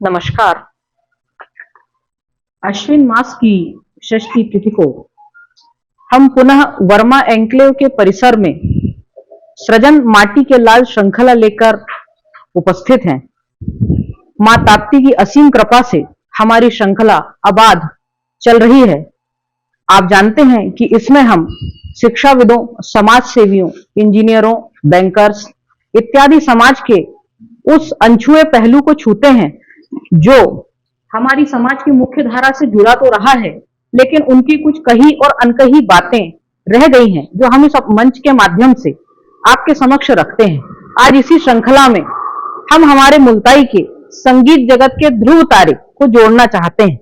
नमस्कार। अश्विन मास की षष्ठी तिथि को हम पुनः वर्मा एन्क्लेव के परिसर में सृजन माटी के लाल श्रृंखला लेकर उपस्थित हैं। मां ताप्ती की असीम कृपा से हमारी श्रृंखला अबाध चल रही है। आप जानते हैं कि इसमें हम शिक्षाविदों, समाज सेवियों, इंजीनियरों, बैंकर्स इत्यादि समाज के उस अनछुए पहलू को छूते हैं जो हमारी समाज की मुख्य धारा से जुड़ा तो रहा है, लेकिन उनकी कुछ कही और अनकही बातें रह गई हैं, जो हम इस मंच के माध्यम से आपके समक्ष रखते हैं। आज इसी श्रृंखला में हम हमारे मुल्ताई के संगीत जगत के ध्रुव तारे को जोड़ना चाहते हैं।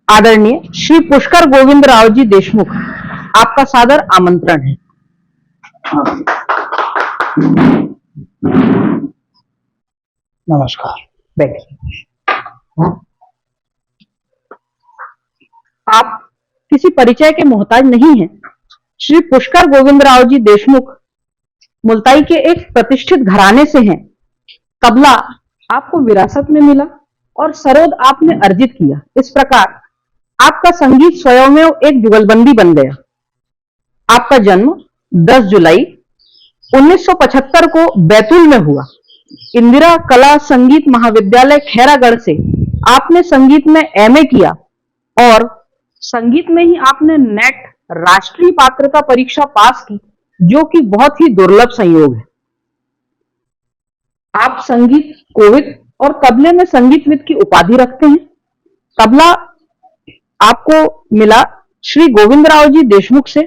आदरणीय श्री पुष्कर गोविंद राव जी देशमुख, आपका सादर आमंत्रण है। नमस्कार। बैठिए। आप किसी परिचय के मोहताज नहीं हैं। श्री पुष्कर गोविंद राव जी देशमुख मुल्ताई के एक प्रतिष्ठित घराने से हैं। तबला आपको विरासत में मिला और सरोद आपने अर्जित किया। इस प्रकार आपका संगीत स्वयमेव एक जुगलबंदी बन गया। आपका जन्म 10 जुलाई 1975 को बैतूल में हुआ। इंदिरा कला संगीत महाविद्यालय खैरागढ़ से आपने संगीत में एमए किया और संगीत में ही आपने नेट राष्ट्रीय पात्रता परीक्षा पास की, जो कि बहुत ही दुर्लभ संयोग है। आप संगीत कोविद और तबले में संगीतविद की उपाधि रखते हैं। तबला आपको मिला श्री गोविंदराव जी देशमुख से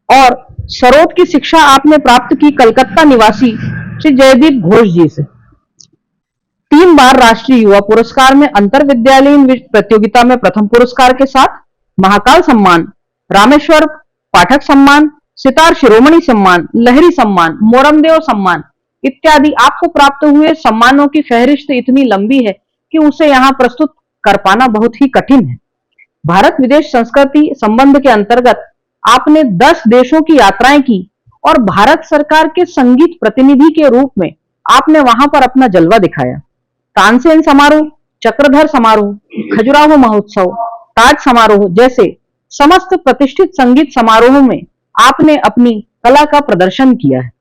और सरोद की शिक्षा आपने प्राप्त की कलकत्ता निवासी श्री जयदीप घोष जी से। 3 बार राष्ट्रीय युवा पुरस्कार में अंतर विद्यालयीन प्रतियोगिता में प्रथम पुरस्कार के साथ महाकाल सम्मान, रामेश्वर पाठक सम्मान, सितार शिरोमणि सम्मान, लहरी सम्मान, मोरमदेव सम्मान इत्यादि आपको प्राप्त हुए सम्मानों की फहरिस्त इतनी लंबी है कि उसे यहां प्रस्तुत कर पाना बहुत ही कठिन है। भारत विदेश संस्कृति संबंध के अंतर्गत आपने 10 देशों की यात्राएं की और भारत सरकार के संगीत प्रतिनिधि के रूप में आपने वहां पर अपना जलवा दिखाया। तानसेन समारोह, चक्रधर समारोह, खजुराहो महोत्सव, ताज समारोह जैसे समस्त प्रतिष्ठित संगीत समारोहों में आपने अपनी कला का प्रदर्शन किया है।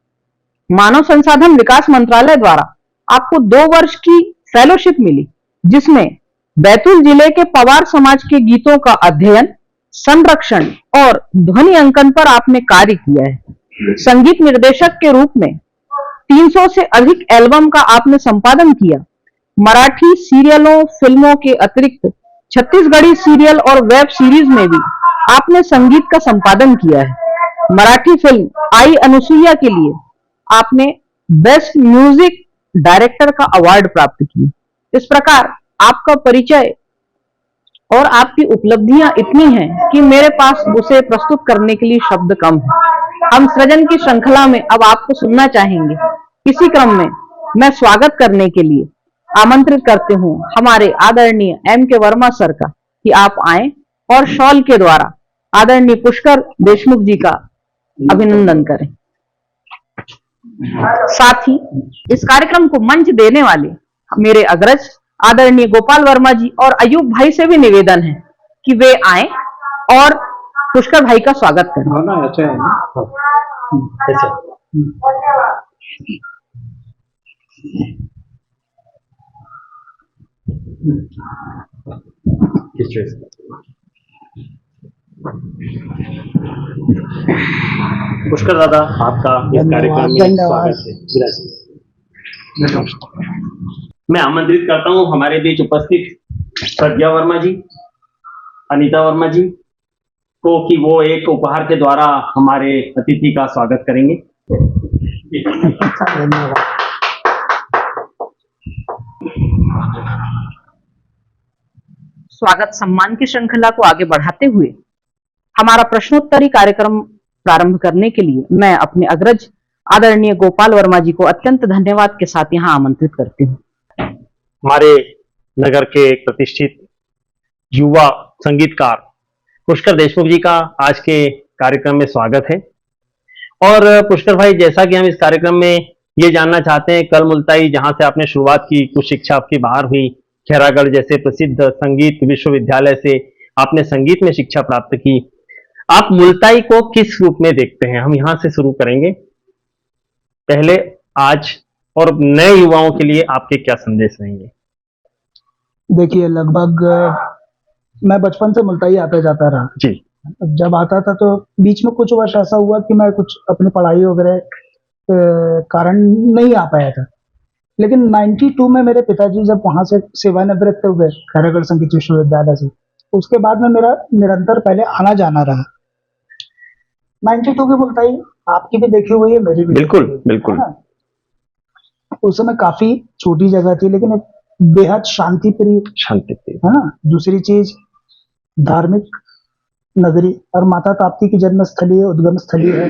मानव संसाधन विकास मंत्रालय द्वारा आपको 2 वर्ष की फेलोशिप मिली, जिसमें बैतूल जिले के पवार समाज के गीतों का अध्ययन, संरक्षण और ध्वनि अंकन पर आपने कार्य किया है। संगीत निर्देशक के रूप में 300 से अधिक एल्बम का आपने संपादन किया। मराठी सीरियलों, फिल्मों के अतिरिक्त छत्तीसगढ़ी सीरियल और वेब सीरीज में भी आपने संगीत का संपादन किया है। मराठी फिल्म आई अनुसुईया के लिए आपने बेस्ट म्यूजिक डायरेक्टर का अवार्ड प्राप्त किया। इस प्रकार आपका परिचय और आपकी उपलब्धियां इतनी हैं कि मेरे पास उसे प्रस्तुत करने के लिए शब्द कम है। हम सृजन की श्रृंखला में अब आपको सुनना चाहेंगे। इसी क्रम में मैं स्वागत करने के लिए आमंत्रित करते हूं हमारे आदरणीय एम के वर्मा सर का कि आप आए और शॉल के द्वारा आदरणीय पुष्कर देशमुख जी का अभिनंदन करें। साथ ही इस कार्यक्रम को मंच देने वाले मेरे अग्रज आदरणीय गोपाल वर्मा जी और अयूब भाई से भी निवेदन है कि वे आए और पुष्कर भाई का स्वागत करें। पुष्कर दादा, आपका इस कार्यक्रम में स्वागत है। मैं आमंत्रित करता हूं हमारे बीच उपस्थित प्रज्ञा वर्मा जी, अनीता वर्मा जी को कि वो एक उपहार के द्वारा हमारे अतिथि का स्वागत करेंगे। स्वागत सम्मान की श्रृंखला को आगे बढ़ाते हुए हमारा प्रश्नोत्तरी कार्यक्रम प्रारंभ करने के लिए मैं अपने अग्रज आदरणीय गोपाल वर्मा जी को अत्यंत धन्यवाद के साथ यहां आमंत्रित करती हूँ। हमारे नगर के एक प्रतिष्ठित युवा संगीतकार पुष्कर देशमुख जी का आज के कार्यक्रम में स्वागत है। और पुष्कर भाई, जैसा कि हम इस कार्यक्रम में ये जानना चाहते हैं, कल मुल्ताई जहां से आपने शुरुआत की, कुछ शिक्षा आपकी बाहर हुई, खैरागढ़ जैसे प्रसिद्ध संगीत विश्वविद्यालय से आपने संगीत में शिक्षा प्राप्त की। आप मुलताई को किस रूप में देखते हैं? हम यहां से शुरू करेंगे। पहले, आज और नए युवाओं के लिए आपके क्या संदेश रहेंगे? देखिए, लगभग मैं बचपन से मुलताई आता जाता रहा। जी। जब आता था तो बीच में कुछ वर्ष ऐसा हुआ कि मैं कुछ अपनी पढ़ाई वगैरह कारण नहीं आ पाया था। लेकिन 92 में मेरे पिताजी जब वहां से सेवानिवृत्त हुए खैरागढ़ संगीत विश्वविद्यालय से, उसके बाद में मेरा निरंतर पहले आना जाना रहा। 92 की मुलताई आपकी भी देखी हुई है, मेरी भी बिल्कुल देखी हुई है, बिल्कुल। है ना? उस समय काफी छोटी जगह थी, लेकिन एक बेहद शांति प्रिय, शांति थी। है ना? दूसरी चीज, धार्मिक नगरी और माता ताप्ती की जन्म स्थली है, उद्गम स्थली है।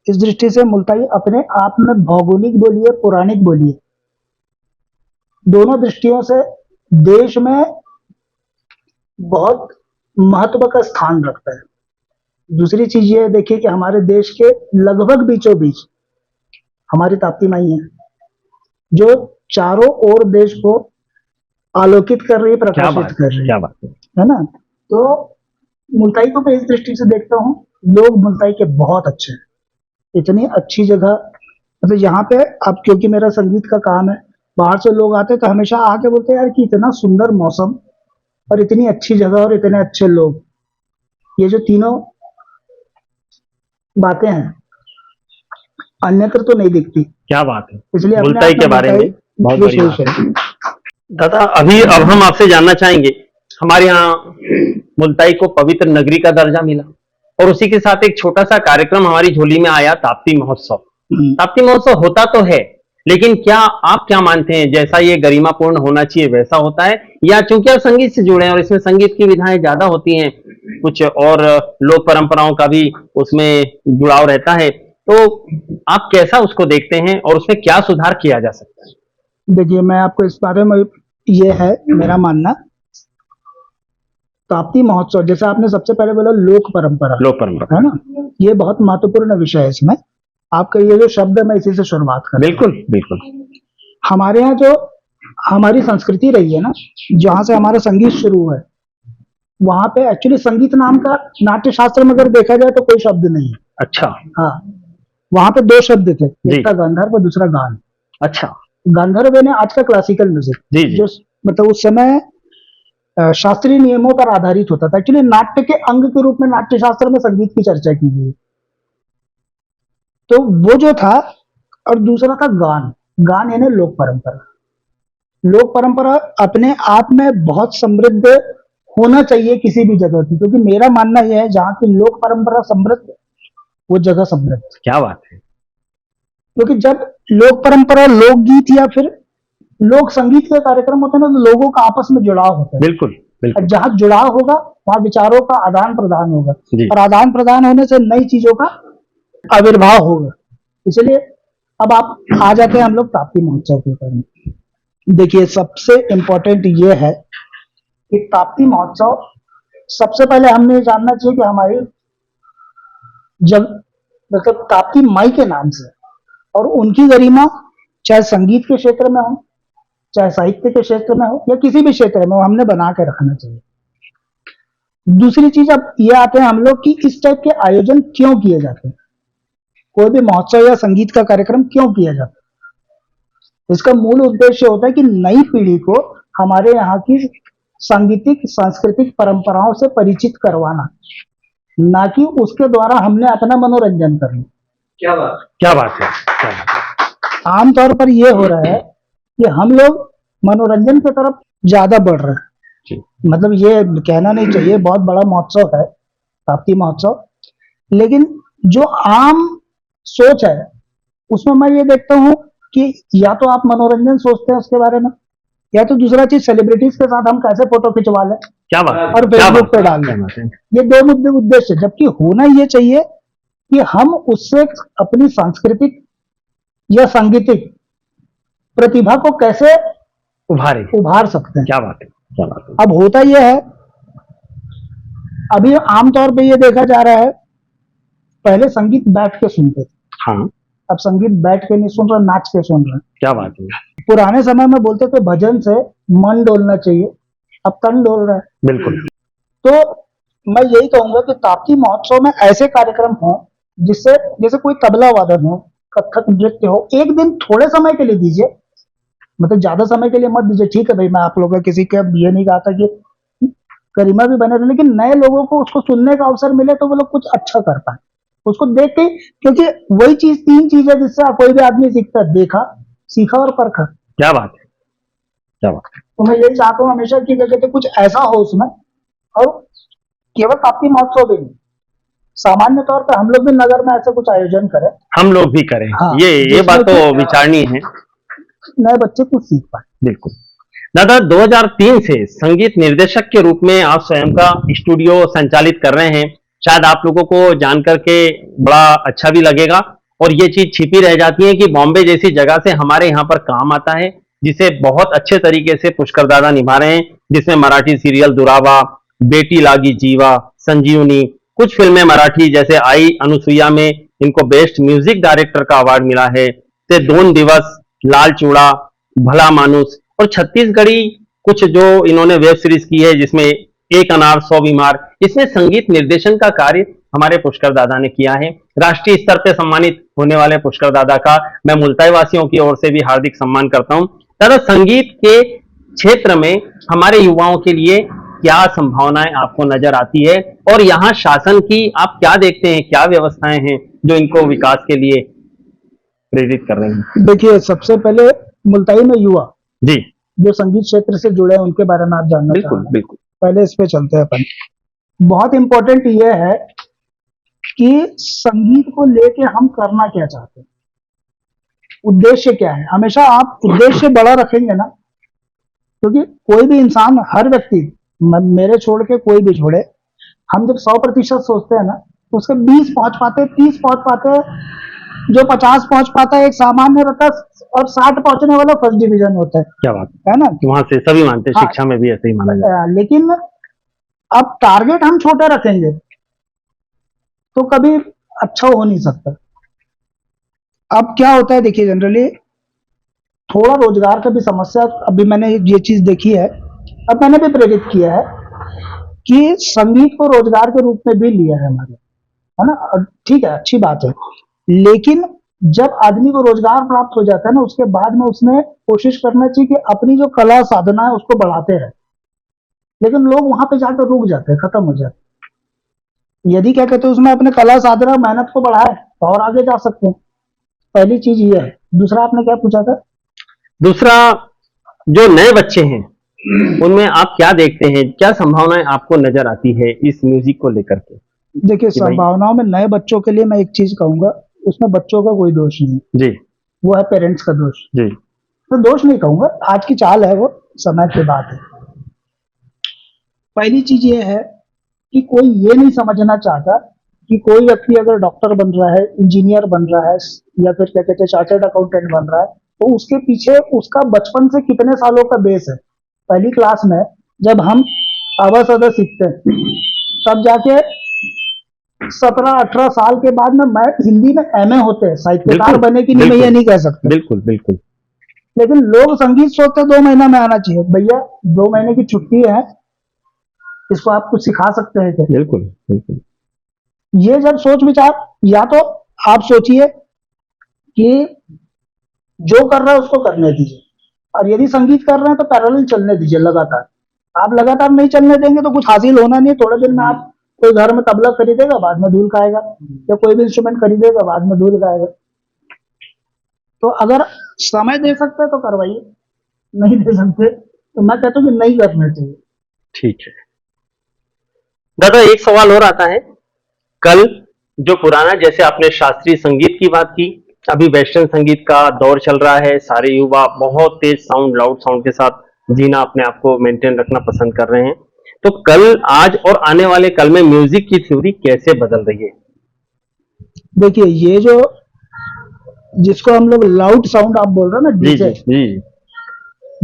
इस दृष्टि से मुलताई अपने आप में भौगोलिक बोलिए, पौराणिक बोलिए, दोनों दृष्टियों से देश में बहुत महत्व का स्थान रखता है। दूसरी चीज ये देखिए कि हमारे देश के लगभग बीचों बीच हमारी ताप्ती माई है, जो चारों ओर देश को आलोकित कर रही है, प्रकाशित कर रही क्या बात है। है ना? तो मुलताई को मैं इस दृष्टि से देखता हूँ, लोग मुलताई के बहुत अच्छे हैं। इतनी अच्छी जगह, मतलब यहाँ पे अब क्योंकि मेरा संगीत का काम है, बाहर से लोग आते तो हमेशा आके बोलते हैं यार कि इतना सुंदर मौसम और इतनी अच्छी जगह और इतने अच्छे लोग, ये जो तीनों बातें हैं अन्यत्र तो नहीं दिखती। क्या बात है। इसलिए अपने मुलताई आप के बारे में मुलताई बहुत बड़ी विशेष बात है। है। दादा, अब हम आपसे जानना चाहेंगे, हमारे यहाँ मुलताई को पवित्र नगरी का दर्जा मिला और उसी के साथ एक छोटा सा कार्यक्रम हमारी झोली में आया, ताप्ती महोत्सव। ताप्ती महोत्सव होता तो है, लेकिन क्या आप क्या मानते हैं, जैसा ये गरिमापूर्ण होना चाहिए वैसा होता है, या चूंकि आप संगीत से जुड़े हैं और इसमें संगीत की विधाएं ज्यादा होती हैं, कुछ और लोक परंपराओं का भी उसमें जुड़ाव रहता है, तो आप कैसा उसको देखते हैं और उसमें क्या सुधार किया जा सकता है? देखिए, मैं आपको इस बारे में, ये है मेरा मानना, ताप्ती महोत्सव जैसे आपने सबसे पहले बोला लोक परंपरा, है ना? ये बहुत महत्वपूर्ण विषय है। इसमें आपका ये जो शब्द है, मैं इसी से शुरुआत कर। बिल्कुल बिल्कुल। हमारे यहाँ जो हमारी संस्कृति रही है ना, जहाँ से हमारा संगीत शुरू है, वहां पे एक्चुअली संगीत नाम का नाट्य शास्त्र में अगर देखा जाए तो कोई शब्द नहीं है। अच्छा। हाँ, वहां पे दो शब्द थे, एक का गांधार और दूसरा गान। अच्छा। गांधर्व यानी आज का क्लासिकल म्यूजिक, जो मतलब उस समय शास्त्रीय नियमों पर आधारित होता था। एक्चुअली नाट्य के अंग के रूप में नाट्य शास्त्र में संगीत की चर्चा की गई, तो वो जो था। और दूसरा था गान। गान यानी लोक परंपरा। लोक परंपरा अपने आप में बहुत समृद्ध होना चाहिए किसी भी जगह की, क्योंकि मेरा मानना यह है जहां की लोक परंपरा समृद्ध, वो जगह समृद्ध। क्या बात है। क्योंकि जब लोक परंपरा, लोकगीत या फिर लोक संगीत के कार्यक्रम होते हैं ना, तो लोगों का आपस में जुड़ाव होता है। बिल्कुल बिल्कुल। जहां जुड़ाव होगा वहां विचारों का आदान प्रदान होगा, और आदान प्रदान होने से नई चीजों का आविर्भाव होगा। इसलिए अब आप आ जाते हैं हम लोग ताप्ती महोत्सव के ऊपर में। देखिए, सबसे इंपॉर्टेंट ये है कि ताप्ती महोत्सव, सबसे पहले हमने ये जानना चाहिए कि हमारी जब मतलब ताप्ती माई के नाम से और उनकी गरिमा, चाहे संगीत के क्षेत्र में हो, चाहे साहित्य के क्षेत्र में हो, या किसी भी क्षेत्र में हो, हमने बना के रखना चाहिए। दूसरी चीज, अब ये आते हैं हम लोग कि इस टाइप के आयोजन क्यों किए जाते हैं, कोई भी महोत्सव या संगीत का कार्यक्रम क्यों किया जाता है। इसका मूल उद्देश्य होता है कि नई पीढ़ी को हमारे यहाँ की सांगीतिक सांस्कृतिक परंपराओं से परिचित करवाना, ना कि उसके द्वारा हमने अपना मनोरंजन करना। क्या बात, क्या बात है, क्या बात है। आमतौर पर यह हो रहा है कि हम लोग मनोरंजन की तरफ ज्यादा बढ़ रहे हैं। मतलब ये कहना नहीं चाहिए, बहुत बड़ा महोत्सव है ताप्ती महोत्सव, लेकिन जो आम सोच है उसमें मैं ये देखता हूं कि या तो आप मनोरंजन सोचते हैं उसके बारे में, या तो दूसरा चीज सेलिब्रिटीज के साथ हम कैसे फोटो खिंचवा लें, क्या बात, और फेसबुक पे डाल दें। ये दो मुद्दे उद्देश्य, जबकि होना ये चाहिए कि हम उससे अपनी सांस्कृतिक या सांगीतिक प्रतिभा को कैसे उभार सकते हैं। क्या बात है, क्या बात है। अब होता यह है, अभी आमतौर पे ये देखा जा रहा है, पहले संगीत बैठ के सुनते थे, हाँ, अब संगीत बैठ के नहीं सुन रहे, नाच के सुन रहे। क्या बात है। पुराने समय में बोलते थे भजन से मन डोलना चाहिए, अब तन डोल रहा है। बिल्कुल। तो मैं यही कहूंगा कि ताप्ती महोत्सव में ऐसे कार्यक्रम हो जिससे, जैसे कोई तबला वादन हो, कथक नृत्य हो, एक दिन थोड़े समय के लिए दीजिए, मतलब ज्यादा समय के लिए मत दीजिए। ठीक है भाई, मैं आप लोगों का किसी का ये नहीं कहा था कि गरिमा भी बने रहे, लेकिन नए लोगों को उसको सुनने का अवसर मिले तो वो लोग कुछ अच्छा कर पाए उसको देख के, क्योंकि वही चीज, तीन चीजें जिससे कोई भी आदमी सीखता है, देखा, सीखा और परखा। क्या बात है, क्या बात है। तो मैं यही चाहता हूँ हमेशा कि कहते कुछ ऐसा हो उसमें, और केवल ताप्ती महोत्सव भी नहीं, सामान्य तौर पर हम लोग भी नगर में ऐसा कुछ आयोजन करें, हम लोग भी करें। हाँ, ये बात तो विचारणीय है, नए बच्चे कुछ सीख पाए। बिल्कुल। दादा, 2003 से संगीत निर्देशक के रूप में आप स्वयं का स्टूडियो संचालित कर रहे हैं। शायद आप लोगों को जान करके बड़ा अच्छा भी लगेगा, और ये चीज छिपी रह जाती है कि बॉम्बे जैसी जगह से हमारे यहाँ पर काम आता है, जिसे बहुत अच्छे तरीके से पुष्कर दादा निभा रहे हैं, जिसमें मराठी सीरियल दुरावा, बेटी लागी जीवा, संजीवनी, कुछ फिल्में मराठी जैसे आई अनुसुईया में इनको बेस्ट म्यूजिक डायरेक्टर का अवार्ड मिला है, ते 2 दिवस, लाल चूड़ा, भला मानुस, और छत्तीसगढ़ी कुछ जो इन्होंने वेब सीरीज की है जिसमें एक अनार 100 बीमार, इसमें संगीत निर्देशन का कार्य हमारे पुष्कर दादा ने किया है। राष्ट्रीय स्तर पे सम्मानित होने वाले पुष्कर दादा का मैं मुल्ताई वासियों की ओर से भी हार्दिक सम्मान करता हूं। दादा, संगीत के क्षेत्र में हमारे युवाओं के लिए क्या संभावनाएं आपको नजर आती है, और यहाँ शासन की आप क्या देखते हैं, क्या व्यवस्थाएं हैं जो इनको विकास के लिए प्रेरित कर रही हैं? देखिए, सबसे पहले मुल्ताई में युवा जी, जो संगीत क्षेत्र से जुड़े हैं उनके बारे में आप जानना बिल्कुल चाहेंगे। बिल्कुल। पहले इस पे चलते हैं अपन। बहुत इंपॉर्टेंट ये है कि संगीत को लेके हम करना क्या चाहते हैं, उद्देश्य क्या है। हमेशा आप उद्देश्य बड़ा रखेंगे ना, क्योंकि कोई भी इंसान, हर व्यक्ति, मेरे छोड़ के कोई भी छोड़े, हम जब 100% सोचते हैं ना, तो उसके 20 पहुंच पाते, 30 पहुंच पाते, जो 50 पहुंच पाता है एक सामान्य रहता है, और 60 पहुंचने वाला फर्स्ट डिवीजन होता है। क्या बात है ना? वहां से सभी मानते हैं, शिक्षा में भी ऐसे ही माना जाता है। लेकिन अब टारगेट हम छोटे रखेंगे तो कभी अच्छा हो नहीं सकता। अब क्या होता है, देखिए, जनरली थोड़ा रोजगार का भी समस्या, अभी मैंने ये चीज देखी है, अब मैंने भी प्रेरित किया है कि संगीत को रोजगार के रूप में भी लिया है हमारे, है ना? ठीक है, अच्छी बात है, लेकिन जब आदमी को रोजगार प्राप्त हो जाता है ना, उसके बाद में उसने कोशिश करना चाहिए कि अपनी जो कला साधना है उसको बढ़ाते रहे। लेकिन लोग वहां पे जाकर रुक जाते हैं, खत्म हो जाते हैं। यदि क्या कहते हैं उसमें अपने कला साधना मेहनत को बढ़ाए तो और आगे जा सकते हैं। पहली चीज ये है। दूसरा आपने क्या पूछा था? दूसरा, जो नए बच्चे हैं उनमें आप क्या देखते हैं, क्या संभावनाएं आपको नजर आती है इस म्यूजिक को लेकर के? देखिए, संभावनाओं में नए बच्चों के लिए मैं एक चीज कहूंगा, उसमें बच्चों का कोई दोष नहीं जी, वो है पेरेंट्स का दोष जी। तो दोष नहीं कहूंगा, आज की चाल है, वो समय की बात है। पहली चीज ये है कि कोई ये नहीं समझना चाहता कि कोई व्यक्ति अगर डॉक्टर बन रहा है, इंजीनियर बन रहा है, या फिर क्या कहते हैं चार्टर्ड अकाउंटेंट बन रहा है, तो उसके पीछे उसका बचपन से कितने सालों का बेस है। पहली क्लास में जब हम अवध सदर सीखते हैं, तब जाके 17-18 साल के बाद में मैं हिंदी में एमए होते हैं, साहित्यकार बने की नहीं, मैं ये नहीं कह सकता। बिल्कुल बिल्कुल। लेकिन लोग संगीत सोचते 2 महीना में आना चाहिए। भैया 2 महीने की छुट्टी है, इसको आप कुछ सिखा सकते हैं क्या? बिल्कुल बिल्कुल। ये जब सोच विचार, या तो आप सोचिए कि जो कर रहा है उसको करने दीजिए, और यदि संगीत कर रहे हैं तो पैरेलल चलने दीजिए लगातार। आप लगातार नहीं चलने देंगे तो कुछ हासिल होना नहीं। थोड़े दिन में आप, कोई घर में तबला खरीदेगा बाद में धूल खाएगा, या कोई भी इंस्ट्रूमेंट खरीदेगा बाद में धूल खाएगा। तो अगर समय दे सकते तो करवाइए, नहीं दे सकते तो मैं कहता हूँ कि नहीं करना चाहिए। ठीक है दादा, एक सवाल और आता है। कल जो पुराना, जैसे आपने शास्त्रीय संगीत की बात की, अभी वेस्टर्न संगीत का दौर चल रहा है, सारे युवा बहुत तेज साउंड, लाउड साउंड के साथ जीना, अपने आप को मेंटेन रखना पसंद कर रहे हैं। तो कल, आज और आने वाले कल में म्यूजिक की थ्योरी कैसे बदल रही है? देखिए, ये जो जिसको हम लोग लाउड साउंड आप बोल रहे हैं ना, जी डीजे, जी,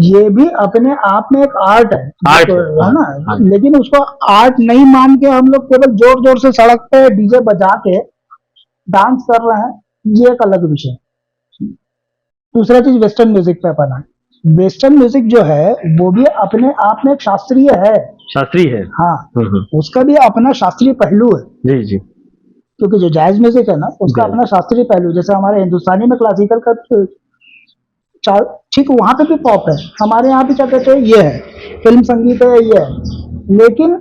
ये भी अपने आप में एक आर्ट है, आर्ट है ना? हाँ। लेकिन उसको आर्ट नहीं मान के हम लोग केवल जोर जोर से सड़क पे डीजे बजा के डांस कर रहे हैं, ये एक अलग विषय है। दूसरा चीज वेस्टर्न म्यूजिक पे अपन है। वेस्टर्न म्यूजिक जो है वो भी अपने आप में एक शास्त्रीय है। शास्त्रीय है। हाँ, उसका भी अपना शास्त्रीय पहलू है। जी जी। क्योंकि जो जैज म्यूजिक है ना, उसका जी। अपना शास्त्रीय पहलू, जैसे हमारे हिंदुस्तानी में क्लासिकल का ठीक वहां पे भी पॉप है, हमारे यहाँ भी क्या कहते हैं ये है, फिल्म संगीत है ये है। लेकिन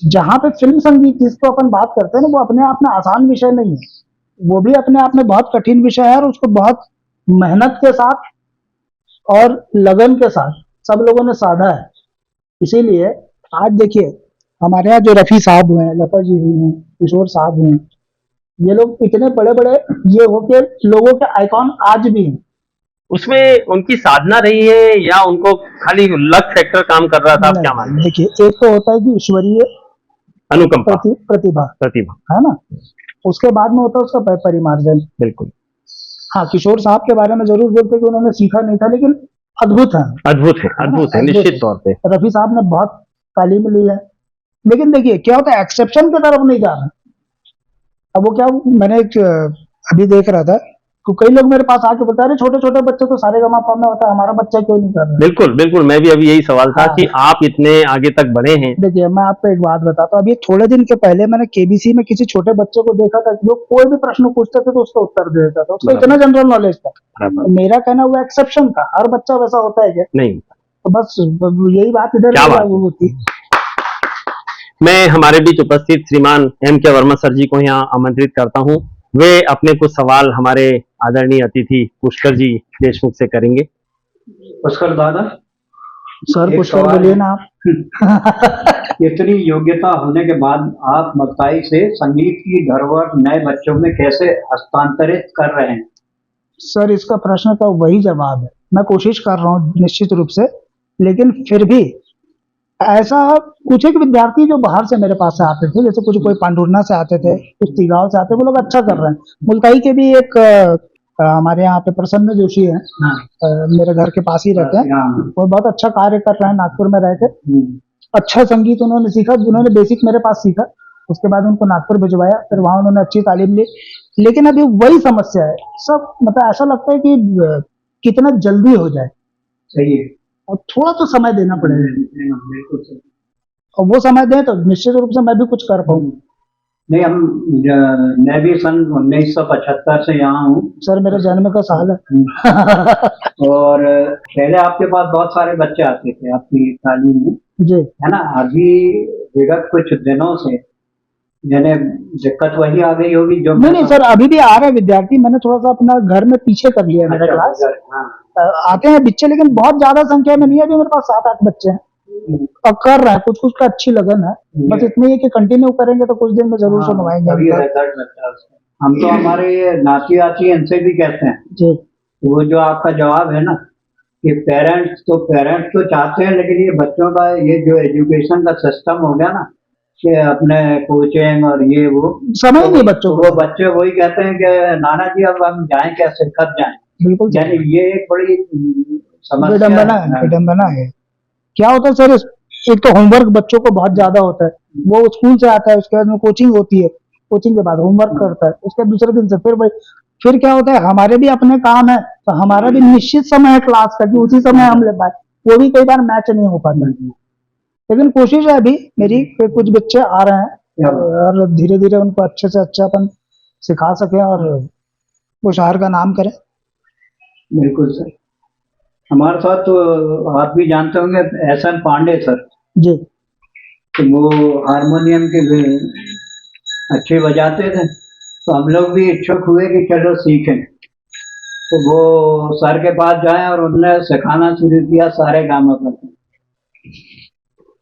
जहां पे फिल्म संगीत जिसको अपन बात करते हैं ना, वो अपने आप में आसान विषय नहीं है, वो भी अपने आप में बहुत कठिन विषय है, और उसको बहुत मेहनत के साथ और लगन के साथ सब लोगों ने साधा है। इसीलिए आज देखिए हमारे यहाँ जो रफी साहब हुए हैं, लता जी हुई हैं, किशोर साहब हुए हैं, ये लोग इतने बड़े बड़े ये होके लोगों के आइकॉन आज भी हैं। उसमें उनकी साधना रही है या उनको खाली लक फैक्टर काम कर रहा था, आप क्या मानते हैं? देखिए, एक तो होता है कि ईश्वरीय अनुकंपा, प्रतिभा प्रतिभा, है ना, उसके बाद में होता है उसका परिमार्जन। बिल्कुल। हाँ, किशोर साहब के बारे में जरूर बोलते कि उन्होंने सीखा नहीं था, लेकिन अद्भुत है, अद्भुत है, अद्भुत है, निश्चित तौर पे। रफी साहब ने बहुत तालीम ली है। लेकिन देखिए क्या होता है, एक्सेप्शन की तरफ नहीं जा रहा। अब वो क्या, मैंने अभी देख रहा था तो कई लोग मेरे पास आके बता रहे छोटे छोटे बच्चे तो सारे गमा में होता है, हमारा बच्चा क्यों नहीं कर रहा। बिल्कुल बिल्कुल, मैं भी अभी यही सवाल था कि आप इतने आगे तक बढ़े हैं। देखिए मैं आपको एक बात बताता हूँ, अभी थोड़े दिन के पहले मैंने केबीसी में किसी छोटे बच्चे को देखा था, जो कोई भी प्रश्न पूछते थे तो उसका उत्तर दे देता था, उसको इतना जनरल नॉलेज था। मेरा कहना वो एक्सेप्शन था, हर बच्चा वैसा होता है क्या? नहीं। तो बस यही बात इधर होती। मैं हमारे बीच उपस्थित श्रीमान M.K. वर्मा सर जी को यहाँ आमंत्रित करता हूँ। वे अपने कुछ सवाल हमारे आदरणीय अतिथि पुष्कर जी देशमुख से करेंगे। पुष्कर दादा, सर पुष्कर बोलिए ना आप। इतनी योग्यता होने के बाद आप मक्ताई से संगीत की धरोहर नए बच्चों में कैसे हस्तांतरित कर रहे हैं? सर इसका प्रश्न का वही जवाब है, मैं कोशिश कर रहा हूँ निश्चित रूप से, लेकिन फिर भी ऐसा कुछ एक विद्यार्थी जो बाहर से मेरे पास से आते थे, जैसे कुछ कोई पांडुरना से आते थे, कुछ तिगांव से आते, वो लोग अच्छा कर रहे हैं। मुल्ताई के भी एक हमारे यहाँ पे प्रसन्न जोशी है, मेरे घर के पास ही रहते हैं, वो बहुत अच्छा कार्य कर रहे हैं नागपुर में रह के। अच्छा संगीत उन्होंने सीखा, उन्होंने बेसिक मेरे पास सीखा, उसके बाद उनको नागपुर भिजवाया, फिर वहां उन्होंने अच्छी तालीम ली। लेकिन अभी वही समस्या है, सब मतलब ऐसा लगता है कि कितना जल्दी हो जाए, सही है, और थोड़ा तो समय देना पड़ेगा, और वो समय दें तो निश्चित रूप से मैं भी कुछ कर पाऊँ। नहीं, मैं भी सन 1975 से यहाँ हूँ। सर मेरे जन्म का साल है। और पहले आपके पास बहुत सारे बच्चे आते थे आपकी तालीम में, जी है ना। अभी विगत कुछ दिनों से यानी दिक्कत वही आ गई होगी जो नहीं सर, अभी भी आ रहे हैं विद्यार्थी, मैंने थोड़ा सा अपना घर में पीछे कर लिया है मेरा क्लास। आते हैं बच्चे, लेकिन बहुत ज्यादा संख्या में नहीं है, अभी मेरे पास 7-8 बच्चे हैं और कर रहे हैं, कुछ कुछ का अच्छी लगन है। बस इतनी है कि कंटिन्यू करेंगे तो कुछ दिन में जरूर सुनवाएंगे। हम तो हमारे नाती आती इनसे भी कहते हैं जी, वो जो आपका जवाब है ना कि पेरेंट्स तो चाहते हैं, लेकिन ये बच्चों का ये जो एजुकेशन का सिस्टम हो गया ना कि अपने कोचिंग और ये वो समय नहीं बच्चों को, वो बच्चे वही कहते हैं कि नाना जी अब हम जाएं कैसे, कब जाएं। बिल्कुल, यानी ये एक बड़ी समस्या विडम्बना है। क्या होता है सर, एक तो होमवर्क बच्चों को बहुत ज्यादा होता है, वो स्कूल से आता है, उसके बाद में कोचिंग होती है, कोचिंग के बाद होमवर्क करता है, उसके दूसरे दिन से फिर क्या होता है, हमारे भी अपने काम है, तो हमारा भी निश्चित समय है क्लास का कि उसी समय हम ले पाए, वो भी कई बार मैच नहीं हो पाता। लेकिन कोशिश है अभी मेरी, कुछ बच्चे आ रहे हैं और धीरे धीरे उनको अच्छे से अच्छा अपन सिखा सके और वो शहर का नाम करें। बिल्कुल सर, हमारे साथ तो आप भी जानते होंगे एस.एन. पांडे सर जी, तो वो हारमोनियम के अच्छे बजाते थे, तो हम लोग भी इच्छुक हुए कि चलो सीखें, तो वो सर के पास जाए और उन्होंने सिखाना शुरू किया सारे गानों पर।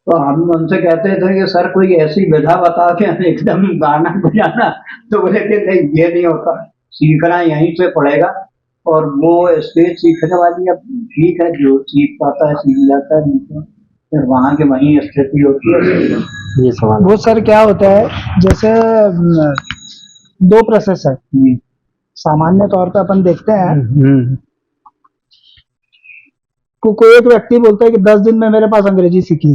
तो हम उनसे कहते थे कि सर कोई ऐसी विधा बता के एकदम गाना बजाना, तो बोले कि नहीं ये नहीं होता, सीखना यहीं से पड़ेगा। और वो स्टेज सीखने वाली अब ठीक है, जो सीख पाता है सीख जाता है, नहीं तो फिर वहाँ के वहीं स्थिति होती है। ये सवाल वो सर क्या होता है, जैसे 2 प्रोसेस है सामान्य तौर पे अपन देखते हैं, कोई एक व्यक्ति बोलता है कि 10 दिन में मेरे पास अंग्रेजी सीखी,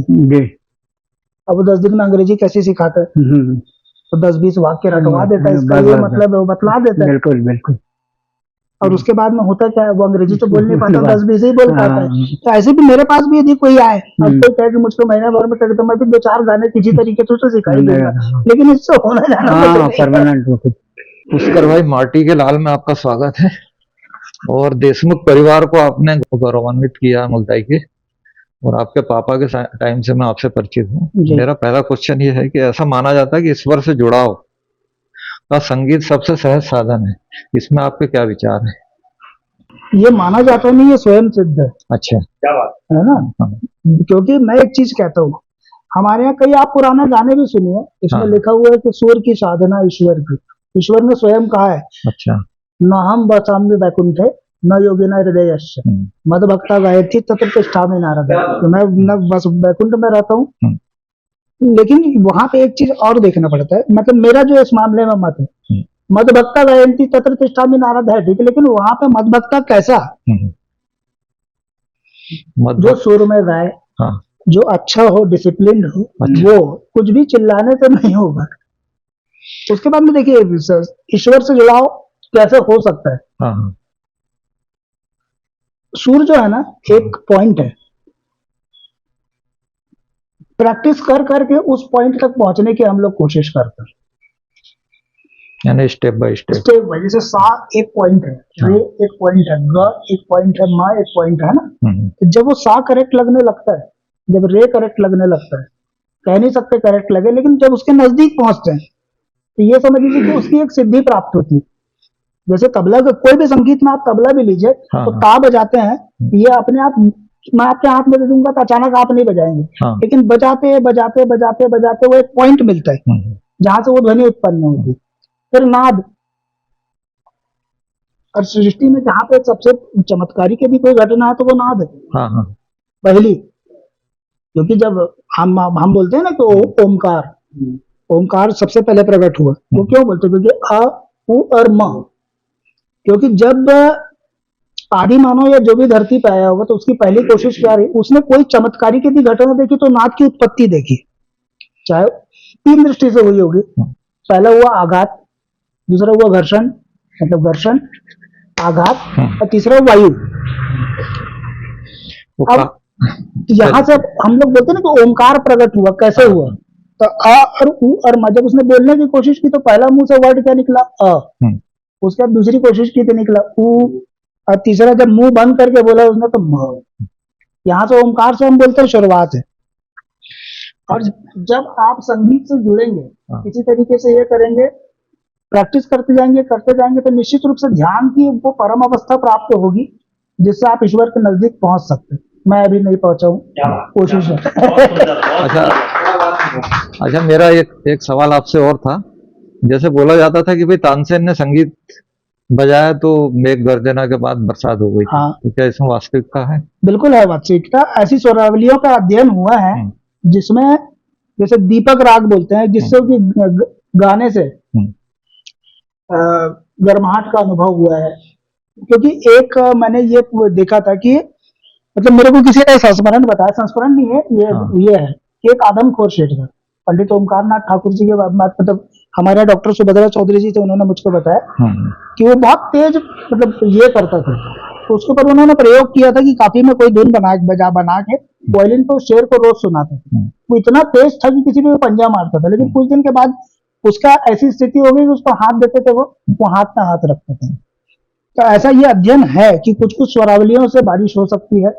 अब वो 10 दिन में अंग्रेजी कैसे सिखाता है, तो 10-20 वाक्य रटवा देता है, इसका ये मतलब वो बतला देता है। बिल्कुल बिल्कुल। और उसके बाद में होता क्या है, वो अंग्रेजी तो बोल नहीं पाता, 10-20 ही बोल पाता है। तो ऐसे भी मेरे पास भी यदि कोई आए और कोई कहे कि मुझको महीना भर में कर, तो मैं भी 2-4 गाने किसी तरीके से उसे सिखाई दूंगा, लेकिन इससे होना जाना परमानेंट। पुष्कर भाई, माटी के लाल में आपका स्वागत है। और देशमुख परिवार को आपने गौरवान्वित किया मुल्ताई के, और आपके पापा के टाइम से मैं आपसे परिचित हूँ। मेरा पहला क्वेश्चन ये है कि ऐसा माना जाता है कि ईश्वर से जुड़ाव का संगीत सबसे सहज साधन है, इसमें आपके क्या विचार है? ये माना जाता नहीं, ये स्वयं सिद्ध है। अच्छा, क्या बात है ना? क्योंकि मैं एक चीज कहता हूँ, हमारे यहाँ कई आप पुराने गाने भी सुनिए, इसमें लिखा हुआ है कि सूर की साधना ईश्वर की। ईश्वर ने स्वयं कहा है, अच्छा, न हम वसाम्य वैकुंठे न योगिना हृदय मद भक्ता गायत्री तत्र तिष्ठामि नारद। तो मैं न बस वैकुंठ में रहता हूँ, लेकिन वहां पे एक चीज और देखना पड़ता है, मतलब मेरा जो इस मामले में मत है, मद भक्ता गायत्री तत्र तिष्ठामि नारद है, ठीक है, लेकिन वहां पे मद भक्ता कैसा, जो सुर में गाए, हाँ, जो अच्छा हो, डिसिप्लिन हो, वो कुछ भी चिल्लाने से नहीं होगा। उसके बाद में देखिए ईश्वर से जुड़ाव कैसे हो सकता है। हाँ, सुर जो है ना एक पॉइंट है, प्रैक्टिस कर करके उस पॉइंट तक पहुंचने की हम लोग कोशिश करते हैं, यानी स्टेप बाय स्टेप। बाय जैसे सा एक पॉइंट है, रे एक पॉइंट है, ग एक पॉइंट है, मा एक पॉइंट है ना। तो जब वो सा करेक्ट लगने लगता है, जब रे करेक्ट लगने लगता है, कह नहीं सकते करेक्ट लगे, लेकिन जब उसके नजदीक पहुंचते हैं तो ये समझ लीजिए कि उसकी एक सिद्धि प्राप्त होती है। जैसे तबला का कोई भी संगीत में आप तबला भी लीजिए, तो ता बजाते हैं, ये अपने आप मैं आपके हाथ में दे दूंगा तो अचानक आप नहीं बजाएंगे, लेकिन बजाते बजाते बजाते बजाते वो एक पॉइंट मिलता है जहां से वो ध्वनि उत्पन्न होती है। फिर नाद, और सृष्टि में जहां पे सबसे चमत्कारी की भी कोई घटना है तो वो नाद है पहली, क्योंकि जब हम बोलते हैं ना कि ओमकार, ओमकार सबसे पहले प्रकट हुआ, वो क्यों बोलते हैं? क्योंकि अ उ और म, क्योंकि जब आदि मानव या जो भी धरती पे आया होगा तो उसकी पहली कोशिश क्या रही, उसने कोई चमत्कारी की भी घटना देखी तो नाद की उत्पत्ति देखी, चाहे 3 दृष्टि से हुई होगी। पहला हुआ आघात, दूसरा हुआ घर्षण, मतलब घर्षण आघात, और तीसरा वायु। अब यहां से हम लोग बोलते हैं ना कि ओमकार प्रकट हुआ, कैसे हुआ? तो अ और उ और म, जब उसने बोलने की कोशिश की तो पहला मुंह से वर्ड क्या निकला? अ। उसके बाद दूसरी कोशिश की तो निकला उ, और तीसरा जब मुंह बंद करके बोला उसने तो म। यहाँ से ओमकार से हम बोलते हैं शुरुआत है। और जब आप संगीत से जुड़ेंगे, किसी तरीके से ये करेंगे, प्रैक्टिस करते जाएंगे तो निश्चित रूप से ध्यान की वो परम अवस्था प्राप्त होगी जिससे आप ईश्वर के नजदीक पहुंच सकते हैं। मैं अभी नहीं पहुंचा हूँ, कोशिश है। अच्छा, मेरा एक सवाल आपसे और था। जैसे बोला जाता था कि भाई तानसेन ने संगीत बजाया तो मेघ गर्जना के बाद बरसात हो गई। हाँ। तो क्या इसमें वास्तविकता है? बिल्कुल है वास्तविकता। ऐसी स्वरावलियों का अध्ययन हुआ है जिसमें जैसे दीपक राग बोलते हैं, जिससे कि गाने से गर्माहट का अनुभव हुआ है। क्योंकि एक मैंने ये देखा था कि मतलब मेरे को किसी ने संस्मरण बताया, संस्मरण नहीं है ये है कि एक आदमखोर शेठ था, पंडित ओमकार नाथ ठाकुर जी के बाद मतलब हमारे डॉक्टर सुभद्रा चौधरी जी थे, उन्होंने मुझको बताया कि वो बहुत तेज मतलब ये करता था। तो उसके ऊपर उन्होंने प्रयोग किया था कि काफी में कोई धुन बना के वायलिन पे शेर को रोज सुनाता था। वो इतना तेज था कि किसी को पंजा मारता था, लेकिन कुछ दिन के बाद उसका ऐसी स्थिति हो गई कि उसको हाथ देते थे वो हाथ में हाथ रखते थे। तो ऐसा ये अध्ययन है कि कुछ कुछ स्वरावलियों से बारिश हो सकती है,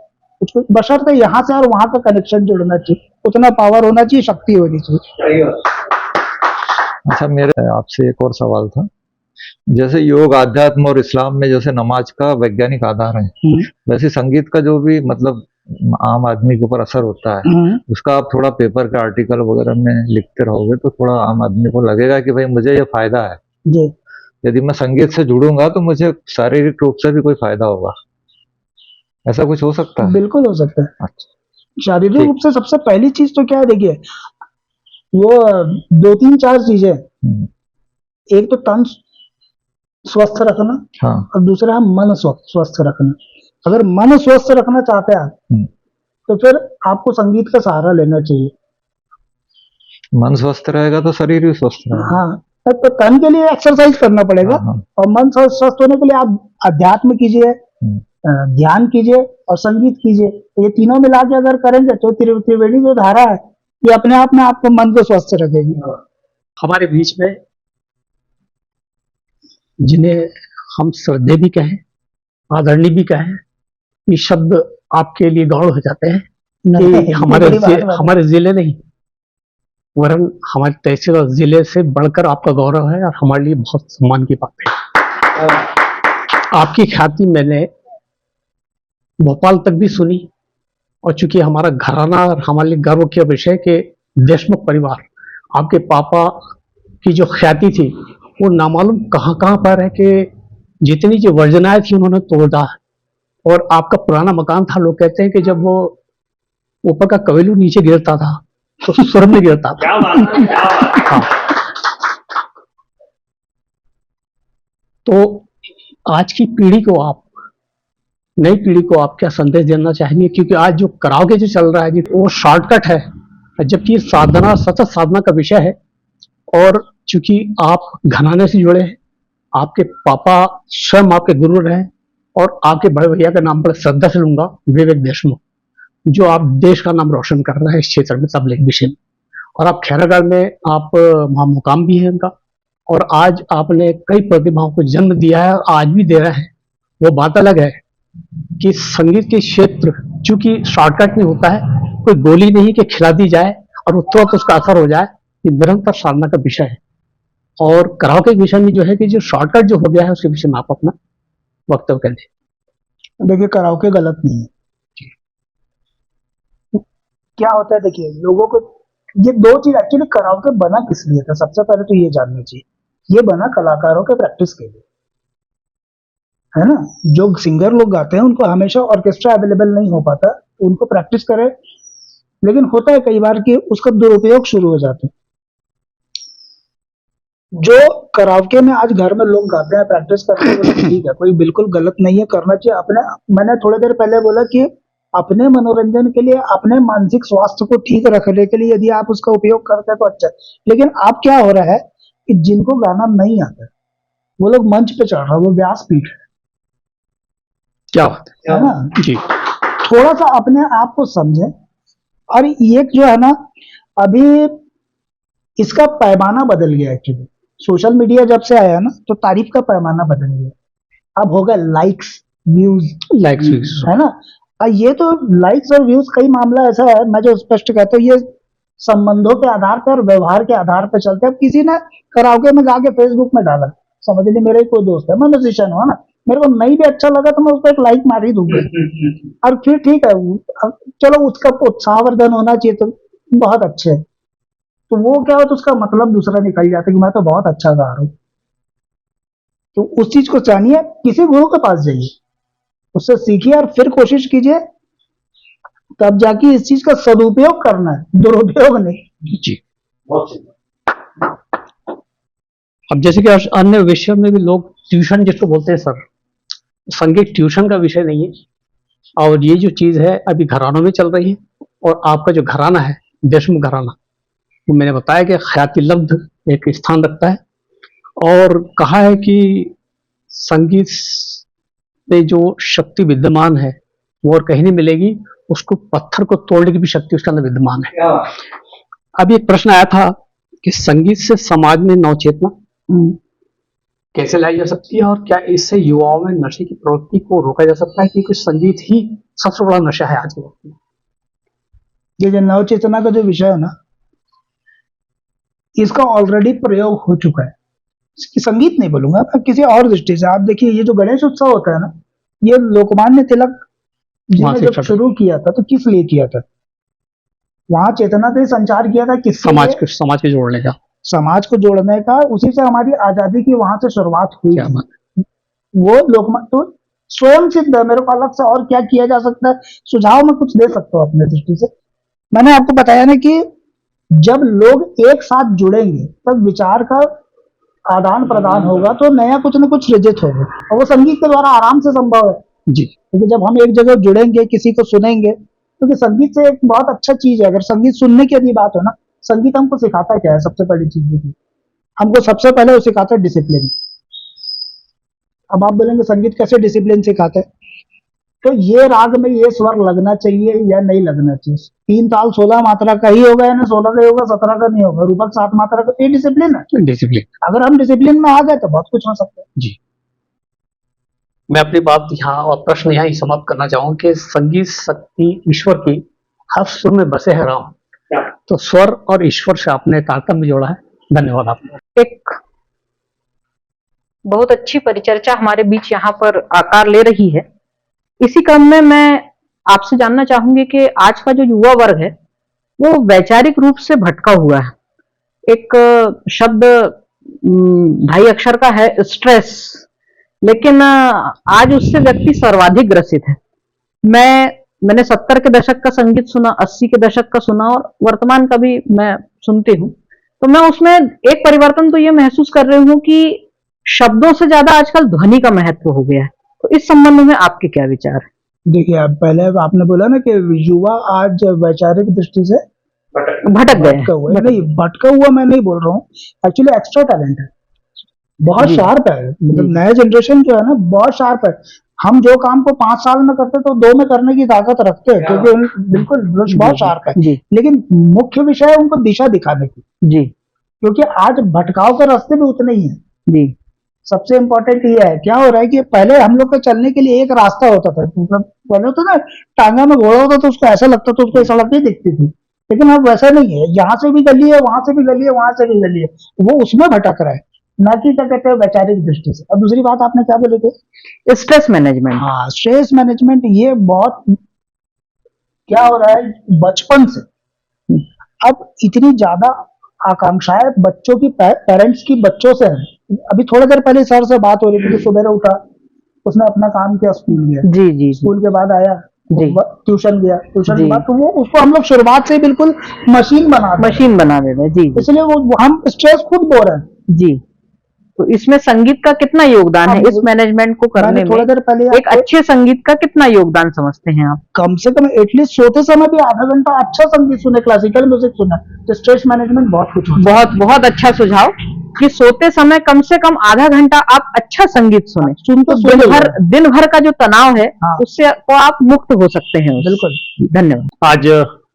कुछ कुछ बशर्ते यहाँ से और वहां का कनेक्शन जुड़ना चाहिए, उतना पावर होना चाहिए, शक्ति होनी चाहिए। अच्छा, मेरे आपसे एक और सवाल था। जैसे योग, आध्यात्म और इस्लाम में जैसे नमाज का वैज्ञानिक आधार है, वैसे संगीत का जो भी मतलब आम आदमी के ऊपर असर होता है, उसका आप थोड़ा पेपर के आर्टिकल वगैरह में लिखते रहोगे तो थोड़ा आम आदमी को लगेगा कि भाई मुझे ये फायदा है जी। यदि मैं संगीत से जुड़ूंगा तो मुझे शारीरिक रूप से भी कोई फायदा होगा। ऐसा कुछ हो सकता है? बिल्कुल हो सकता है। अच्छा, शारीरिक रूप से सबसे पहली चीज तो क्या है, देखिए वो 2-3-4 चीजें, एक तो तन स्वस्थ रखना, और दूसरा है मन स्वस्थ रखना। अगर मन स्वस्थ रखना चाहते हैं आप तो फिर आपको संगीत का सहारा लेना चाहिए। मन स्वस्थ रहेगा तो शरीर भी स्वस्थ रहेगा। हाँ, तो तन के लिए एक्सरसाइज करना पड़ेगा, हाँ, हाँ। और मन स्वस्थ होने के लिए आप अध्यात्म कीजिए, ध्यान कीजिए और संगीत कीजिए। तो ये तीनों मिला के अगर करेंगे तो त्रिवेणी जो धारा है ये अपने आप में आपको मन को स्वस्थ रखेगी। हमारे बीच में जिन्हें हम श्रद्धेय भी कहें, आदरणीय भी कहें, ये शब्द आपके लिए गौरव हो जाते हैं कि हमारे जिले नहीं वरन हमारे तहसील और जिले से बढ़कर आपका गौरव है और हमारे लिए बहुत सम्मान की बात है। आपकी ख्याति मैंने भोपाल तक भी सुनी, और चूंकि हमारा घराना और हमारे लिए गर्व के विषय के देशमुख परिवार, आपके पापा की जो ख्याति थी वो नामालूम कहाँ कहाँ पर है कि जितनी जो वर्जनाएं थी उन्होंने तोड़ा। और आपका पुराना मकान था, लोग कहते हैं कि जब वो ऊपर का कवेलू नीचे गिरता था तो सुर में गिरता था। क्या बात है, क्या बात है। हाँ। तो आज की पीढ़ी को आप, नई पीढ़ी को आप क्या संदेश देना चाहेंगे? क्योंकि आज जो कराओके जो चल रहा है जी वो शॉर्टकट है, जबकि साधना सतत साधना का विषय है। और चूंकि आप घराने से जुड़े हैं, आपके पापा स्वयं आपके गुरु रहे, और आपके बड़े भैया का नाम बड़े श्रद्धा से लूंगा, विवेक देशमुख, जो आप देश का नाम रोशन कर रहे हैं इस क्षेत्र में तबलीग विषय में। और आप खैरागढ़ में आप वहां मुकाम भी है उनका, और आज आपने कई प्रतिभाओं को जन्म दिया है और आज भी दे रहे हैं। वो बात अलग है कि संगीत के क्षेत्र चूंकि शॉर्टकट नहीं होता है, कोई गोली नहीं कि खिला दी जाए और वो तुरंत उसका असर हो जाए, ये निरंतर साधना का विषय है। और कराओके के विषय में जो है कि जो शॉर्टकट जो हो गया है उसके विषय में आप अपना वक्तव्य करें। देखिए कराओके गलत नहीं है। क्या होता है, देखिए लोगों को ये दो चीज, एक्चुअली कराओके बना किस लिए था, सबसे पहले तो ये जानना चाहिए। ये बना कलाकारों के प्रैक्टिस के लिए, है ना। जो सिंगर लोग गाते हैं उनको हमेशा ऑर्केस्ट्रा अवेलेबल नहीं हो पाता, तो उनको प्रैक्टिस करे। लेकिन होता है कई बार कि उसका दुरुपयोग शुरू हो जाते हैं। जो कराओके में आज घर में लोग गाते हैं, प्रैक्टिस करते हैं, वो ठीक है, कोई बिल्कुल गलत नहीं है, करना चाहिए। अपने, मैंने थोड़ी देर पहले बोला कि अपने मनोरंजन के लिए, अपने मानसिक स्वास्थ्य को ठीक रखने के लिए यदि आप उसका उपयोग करते हैं तो अच्छा। लेकिन आप क्या हो रहा है कि जिनको गाना नहीं आता वो लोग मंच पे चढ़ रहा है, वो व्यासपीठ है, क्या बात है ना जी। थोड़ा सा अपने आप को समझे। और ये जो है ना, अभी इसका पैमाना बदल गया एक्चुअली। सोशल मीडिया जब से आया ना तो तारीफ का पैमाना बदल गया। अब होगा लाइक्स व्यूज, है ना। और ये तो लाइक्स और व्यूज कई मामला ऐसा है, मैं जो स्पष्ट कहता हूँ, ये संबंधों के आधार पर और व्यवहार के आधार पर चलते हैं। अब किसी ने कराओके में गा के फेसबुक में डाला, समझ लीजिए मेरा कोई दोस्त है, मैं म्यूजिशियन हूँ ना, मेरे को नहीं भी अच्छा लगा तो मैं उसको एक लाइक मार ही दूंगा। और फिर ठीक है, चलो उसका उत्साहवर्धन होना चाहिए, तो बहुत अच्छे है। तो वो क्या हो, तो उसका मतलब दूसरा निकल जाता है कि मैं तो बहुत अच्छा गा रहा हूँ। तो उस चीज को जानिए, किसी गुरु के पास जाइए, उससे सीखिए और फिर कोशिश कीजिए, तब जाके इस चीज का सदुपयोग करना है, दुरुपयोग नहीं। जी। अब जैसे कि अन्य विषयों में भी लोग ट्यूशन जिसको बोलते हैं, सर संगीत ट्यूशन का विषय नहीं है। और ये जो चीज है अभी घरानों में चल रही है, और आपका जो घराना है देशमुख घराना, वो मैंने बताया कि ख्याति लब्ध एक स्थान रखता है, और कहा है कि संगीत में जो शक्ति विद्यमान है वो और कहीं नहीं मिलेगी, उसको पत्थर को तोड़ने की भी शक्ति उसके अंदर विद्यमान है। अभी एक प्रश्न आया था कि संगीत से समाज में नवचेतना कैसे लाई जा सकती है, और क्या इससे युवाओं में नशे की प्रवृत्ति को रोका जा सकता है, क्योंकि संगीत ही सबसे बड़ा नशा है आज के वक्त में। ये जो नवचेतना का जो विषय है ना, इसका ऑलरेडी प्रयोग हो चुका है। संगीत नहीं बोलूंगा, मैं किसी और दृष्टि से। आप देखिए, ये जो गणेश उत्सव होता है ना, ये लोकमान्य तिलक जी ने जब शुरू किया था तो किस लिए किया था? वहां चेतना से संचार किया था, किस समाज के जोड़ने का, समाज को जोड़ने का। उसी से हमारी आजादी की वहां से शुरुआत हुई। वो लोकमान्य तो स्वयं सिद्ध है। मेरे को अलग से और क्या किया जा सकता है, सुझाव मैं कुछ दे सकता हूँ अपने दृष्टि से। मैंने आपको बताया ना कि जब लोग एक साथ जुड़ेंगे तब विचार का आदान प्रदान होगा, तो नया कुछ न कुछ सृजित होगा, और वो संगीत के द्वारा आराम से संभव है जी। क्योंकि जब हम एक जगह जुड़ेंगे, किसी को सुनेंगे, क्योंकि संगीत से एक बहुत अच्छा चीज है। अगर संगीत सुनने की यदि बात हो ना, संगीत हमको सिखाता क्या है? सबसे बड़ी चीज देखिए, हमको सबसे पहले वो सिखाता है डिसिप्लिन। अब आप बोलेंगे संगीत कैसे डिसिप्लिन सिखाते हैं, तो ये राग में ये स्वर लगना चाहिए या नहीं लगना चाहिए, 3 ताल 16 मात्रा का ही होगा या ना 16 का ही होगा, 17 का नहीं होगा, रूपक 7 मात्रा का, ये डिसिप्लिन है। डिसिप्लिन। अगर हम डिसिप्लिन में आ गए तो बहुत कुछ हो सकता है। जी, मैं अपनी बात यहाँ और प्रश्न यहाँ ही समाप्त करना चाहूंगा कि संगीत शक्ति ईश्वर की हर सुर में बसे है राम, तो स्वर और ईश्वर से आपने तारतम्य जोड़ा है। धन्यवाद आपका। एक बहुत अच्छी परिचर्चा हमारे बीच यहाँ पर आकार ले रही है। इसी क्रम में मैं आपसे जानना चाहूंगी कि आज का जो युवा वर्ग है वो वैचारिक रूप से भटका हुआ है। एक शब्द ढाई अक्षर का है स्ट्रेस, लेकिन आज उससे व्यक्ति सर्वाधिक ग्रसित है। मैंने 70 के दशक का संगीत सुना, 80 के दशक का सुना और वर्तमान का भी मैं सुनती हूँ, तो मैं उसमें एक परिवर्तन तो ये महसूस कर रही हूँ कि शब्दों से ज्यादा आजकल ध्वनि का महत्व हो गया है। तो इस संबंध में आपके क्या विचार है? देखिए, आप पहले आपने बोला ना कि युवा आज वैचारिक दृष्टि से भटक गए भटका हुआ है। नहीं, भटका हुआ मैं नहीं बोल रहा हूँ, एक्चुअली एक्स्ट्रा टैलेंट है, बहुत जी। शार्प है। मतलब जी। नया जनरेशन जो है ना बहुत शार्प है। हम जो काम को 5 साल में करते तो 2 में करने की ताकत रखते हैं, क्योंकि बिल्कुल बहुत शार्प है। जी लेकिन मुख्य विषय है उनको दिशा दिखाने की, जी क्योंकि आज भटकाव के रास्ते भी उतने ही है। जी सबसे इम्पोर्टेंट ये है, क्या हो रहा है कि पहले हम लोग के चलने के लिए एक रास्ता होता था, मतलब पहले होता ना टांगा में घोड़ा होता तो उसको ऐसा लगता था, उसको सड़क नहीं दिखती थी। लेकिन अब वैसा नहीं है, यहाँ से भी गली है, वहां से भी गली है, वहां से भी गली है, वो उसमें भटक रहा है, ना कि क्या कहते हैं वैचारिक दृष्टि से। और दूसरी बात आपने क्या बोले थे, स्ट्रेस मैनेजमेंट। हाँ, स्ट्रेस मैनेजमेंट, ये बहुत क्या हो रहा है बचपन से। अब इतनी ज्यादा आकांक्षाएं बच्चों की, पेरेंट्स की बच्चों से है। अभी थोड़ी देर पहले सर से बात हो रही थी कि सुबह उठा, उसने अपना काम किया, स्कूल गया, जी जी स्कूल के बाद आया, जी। ट्यूशन गया, ट्यूशन के जी। बाद तो वो उसको हम लोग शुरुआत से बिल्कुल मशीन बना दें। मशीन बना देते हैं। जी जी इसलिए वो हम स्ट्रेस खुद बो रहे हैं। जी। तो इसमें संगीत का कितना योगदान है अब इस मैनेजमेंट को करने मैंने थोड़ी में? देर पहले एक अच्छे संगीत का कितना योगदान समझते हैं आप? कम से कम एटलीस्ट सोते समय भी आधा घंटा अच्छा संगीत सुने, क्लासिकल म्यूजिक सुने, तो स्ट्रेस मैनेजमेंट बहुत कुछ होता है। बहुत अच्छा सुझाव कि सोते समय कम से कम आधा घंटा आप अच्छा संगीत सुने, सुनते तो दिन भर का जो तनाव है हाँ। उससे तो आप मुक्त हो सकते हैं। बिल्कुल। धन्यवाद। आज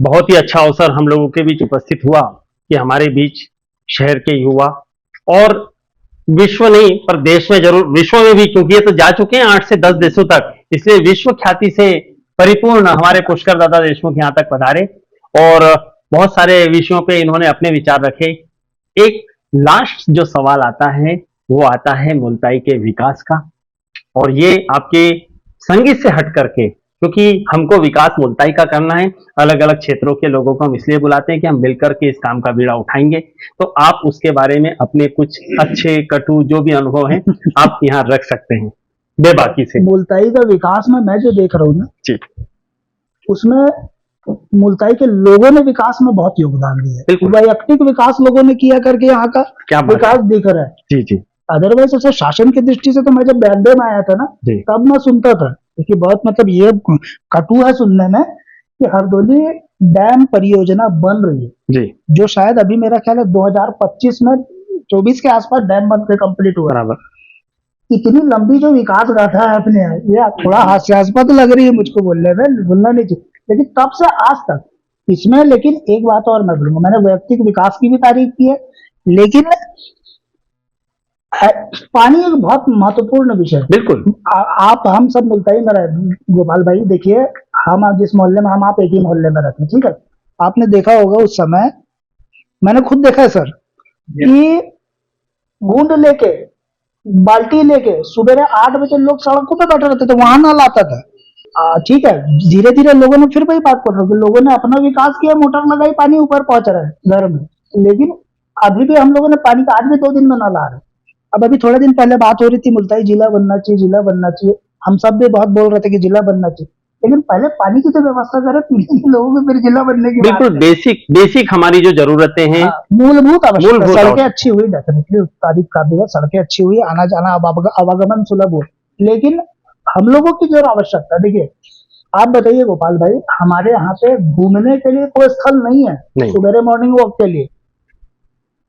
बहुत ही अच्छा अवसर हम लोगों के बीच उपस्थित हुआ कि हमारे बीच शहर के युवा और विश्व नहीं पर देश में जरूर, विश्व में भी, क्योंकि ये तो जा चुके हैं 8 से 10 देशों तक, इसलिए विश्व ख्याति से परिपूर्ण हमारे पुष्कर दादा देशमुख यहाँ तक पधारे और बहुत सारे विषयों पे इन्होंने अपने विचार रखे। एक लास्ट जो सवाल आता है वो आता है मुल्ताई के विकास का, और ये आपके संगीत से हट करके, क्योंकि हमको विकास मुल्ताई का करना है, अलग अलग क्षेत्रों के लोगों को हम इसलिए बुलाते हैं कि हम मिलकर के इस काम का बीड़ा उठाएंगे। तो आप उसके बारे में अपने कुछ अच्छे कटु जो भी अनुभव हैं आप यहाँ रख सकते हैं बेबाकी से। मुल्ताई का विकास में मैं जो देख रहा हूँ ना, जी उसमें मुल्ताई के लोगों ने विकास में बहुत योगदान दिया है। बिल्कुल। वैयक्तिक विकास लोगों ने किया करके यहाँ का क्या बात है। विकास दिख रहा है। जी जी अदरवाइज ऐसे शासन की दृष्टि से तो मैं जब बॉम्बे में आया था ना, जी। तब मैं सुनता था, क्योंकि बहुत मतलब ये कटु है सुनने में कि हरदोली डैम परियोजना बन रही है, जी जो शायद अभी मेरा ख्याल है 2025 में 24 के आसपास डैम बन के कंप्लीट हुआ। बराबर। इतनी लंबी जो विकास गाथा है अपने, ये थोड़ा हास्यास्पद लग रही है मुझको बोलने में, बोलना नहीं चाहिए, लेकिन तब से आज तक इसमें। लेकिन एक बात और मैं बोलूंगा, मैंने वैयक्तिक विकास की भी तारीफ की है, लेकिन पानी एक बहुत महत्वपूर्ण विषय है। बिल्कुल। आप हम सब मुल्ताई में रहे, गोपाल भाई देखिए, हम जिस मोहल्ले में हम आप एक ही मोहल्ले में रहते हैं, ठीक है। आपने देखा होगा उस समय, मैंने खुद देखा है सर, कि बूंद लेके बाल्टी लेके सुबह 8 बजे लोग सड़कों पे बैठे रहते थे, वहां नल आता था। ठीक है, धीरे धीरे लोगों ने फिर वही बात कर रहे, लोगों ने अपना विकास किया, मोटर लगाई, पानी ऊपर पहुंच रहा है घर में, लेकिन अभी भी हम लोगों ने पानी का आज भी 2 दिन में नल आ रहा है। अब अभी थोड़े दिन पहले बात हो रही थी, मुल्ताई जिला बनना चाहिए, जिला बनना चाहिए, हम सब भी बहुत बोल रहे थे कि जिला बनना चाहिए, लेकिन पहले पानी की तो व्यवस्था करें, पीने के लोगों को, फिर जिला बनने की बिल्कुल बेसिक हमारी जो जरूरतें हैं, मूलभूत आवश्यकता। मूलभूत सड़कें आवश्यकता। अच्छी हुई, डेफिनेटली तारीफ काबिल है, सड़कें अच्छी हुई, आना जाना आवागमन सुलभ हुआ, लेकिन हम लोगों की जो आवश्यकता, देखिए आप बताइए गोपाल भाई, हमारे यहाँ पे घूमने के लिए कोई स्थल नहीं है नहीं। सुबह मॉर्निंग वॉक के लिए,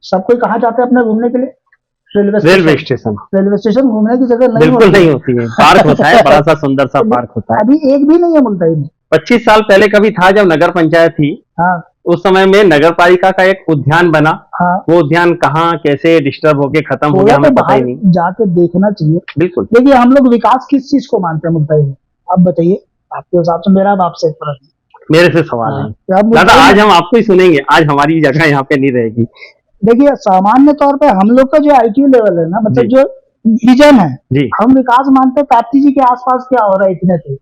सब कोई कहाँ जाते हैं अपने घूमने के लिए? रेलवे स्टेशन रेलवे स्टेशन घूमने की जगह नहीं बिल्कुल होती नहीं होती है। पार्क होता है, बड़ा सा सुंदर सा पार्क होता है। अभी एक भी नहीं है मुल्ताई में। 25 साल पहले कभी था जब नगर पंचायत थी, हाँ उस समय में नगर पालिका का एक उद्यान बना। हाँ, वो उद्यान कहाँ कैसे डिस्टर्ब होके खत्म हो गया थोड़ा तो हमें पता ही बाहर नहीं। जाके देखना चाहिए। बिल्कुल देखिए हम लोग विकास किस चीज को मानते हैं मुल्ताई में? आप बताइए, आपके हिसाब से। मेरा अब आपसे एक प्रश्न मेरे से सवाल है। नहीं आप दादा, मुल्ताई आज में- हम आपको ही सुनेंगे। आज हमारी जगह यहाँ पे नहीं रहेगी। देखिए सामान्य तौर पे हम लोग का जो IQ लेवल है ना, मतलब जी। जो विजन है, जी हम विकास मानते हैं ताप्ती जी के आसपास क्या हो रहा है इतने से।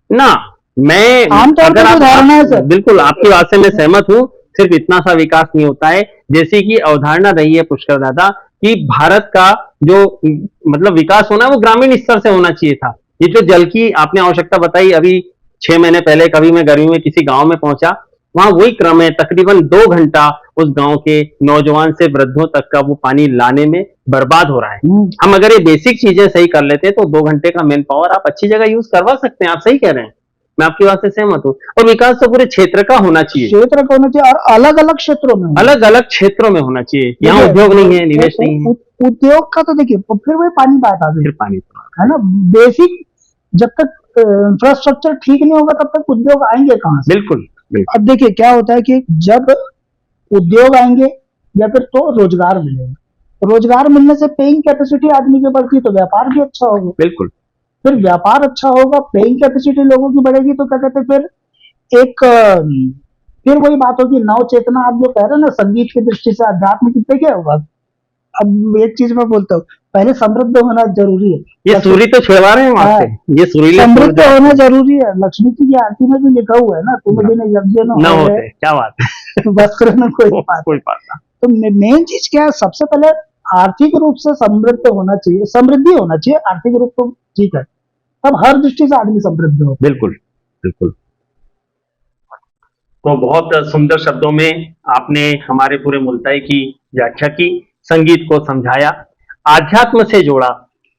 ना, मैं आमतौर पे अगर जो धारणा है सर। बिल्कुल आपकी बात से मैं सहमत हूँ। सिर्फ इतना सा विकास नहीं होता है, जैसे कि अवधारणा रही है पुष्कर दादा कि भारत का जो मतलब विकास होना है वो ग्रामीण स्तर से होना चाहिए था। ये जो जल की आपने आवश्यकता बताई, अभी 6 महीने पहले कभी मैं गर्मी में किसी गांव में पहुंचा, वहां वही क्रम है। तकरीबन 2 घंटा उस गांव के नौजवान से वृद्धों तक का वो पानी लाने में बर्बाद हो रहा है। हम अगर ये बेसिक चीजें सही कर लेते तो 2 घंटे का मैन पावर आप अच्छी जगह यूज करवा सकते हैं। आप सही कह रहे हैं, मैं आपकी बात से सहमत हूँ। और विकास तो पूरे क्षेत्र का होना चाहिए, क्षेत्र का होना चाहिए और अलग अलग क्षेत्रों में होना अलग अलग क्षेत्रों में होना चाहिए। यहाँ देखिए, उद्योग नहीं है, निवेश नहीं है, उद्योग का तो देखिए फिर वही पानी बात आ गई फिर पानी है ना। बेसिक जब तक इंफ्रास्ट्रक्चर ठीक नहीं होगा तब तक उद्योग आएंगे कहाँ से? बिल्कुल बिल्कुल अब देखिए क्या होता है कि जब उद्योग आएंगे या फिर तो रोजगार मिलेगा। रोजगार मिलने से पेइंग कैपेसिटी आदमी की बढ़ती है तो व्यापार भी अच्छा होगा। बिल्कुल फिर व्यापार अच्छा होगा, पेइंग कैपेसिटी लोगों की बढ़ेगी तो क्या कहते हैं फिर एक फिर वही बात होगी नव चेतना। आप जो कह रहे हैं ना संगीत की दृष्टि से अध्यात्म की पे क्या होगा? अब एक चीज मैं बोलता हूँ, पहले समृद्ध होना जरूरी है। ये सूरी तो छुड़वा रहे हैं हम आपसे, ये सुरीले समृद्ध होना जरूरी है। लक्ष्मी जी की आरती में भी लिखा हुआ है ना, तुम बिन यज्ञ न न होवे, होते, क्या बात है। वस्त्र न कोई पात। कोई बात ना। तो मेन चीज क्या है? सबसे पहले आर्थिक रूप से समृद्ध होना चाहिए, समृद्धि होना चाहिए। आर्थिक रूप तो ठीक है, तब हर दृष्टि से आदमी समृद्ध हो। बिल्कुल बिल्कुल। तो बहुत सुंदर शब्दों में आपने हमारे पूरे मुल्ताई की व्याख्या की, संगीत को समझाया, आध्यात्म से जोड़ा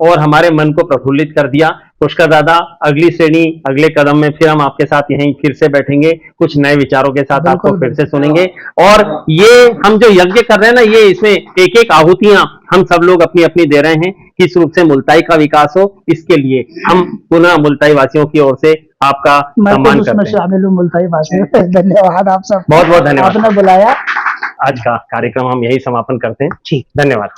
और हमारे मन को प्रफुल्लित कर दिया। पुष्कर दादा, अगली श्रेणी अगले कदम में फिर हम आपके साथ यहीं फिर से बैठेंगे, कुछ नए विचारों के साथ आपको फिर से सुनेंगे। और ये हम जो यज्ञ कर रहे हैं ना, ये इसमें एक एक आहूतियां हम सब लोग अपनी अपनी दे रहे हैं, किस रूप से मुल्ताई का विकास हो। इसके लिए हम पुनः मुल्ताई वासियों की ओर से आपका मैं तो सम्मान उसमें करते हैं। शामिल हूँ मुल्ताई भाषा में। धन्यवाद आप सब, बहुत बहुत धन्यवाद। आपने बुलाया। आज का कार्यक्रम हम यही समापन करते हैं। ठीक, धन्यवाद।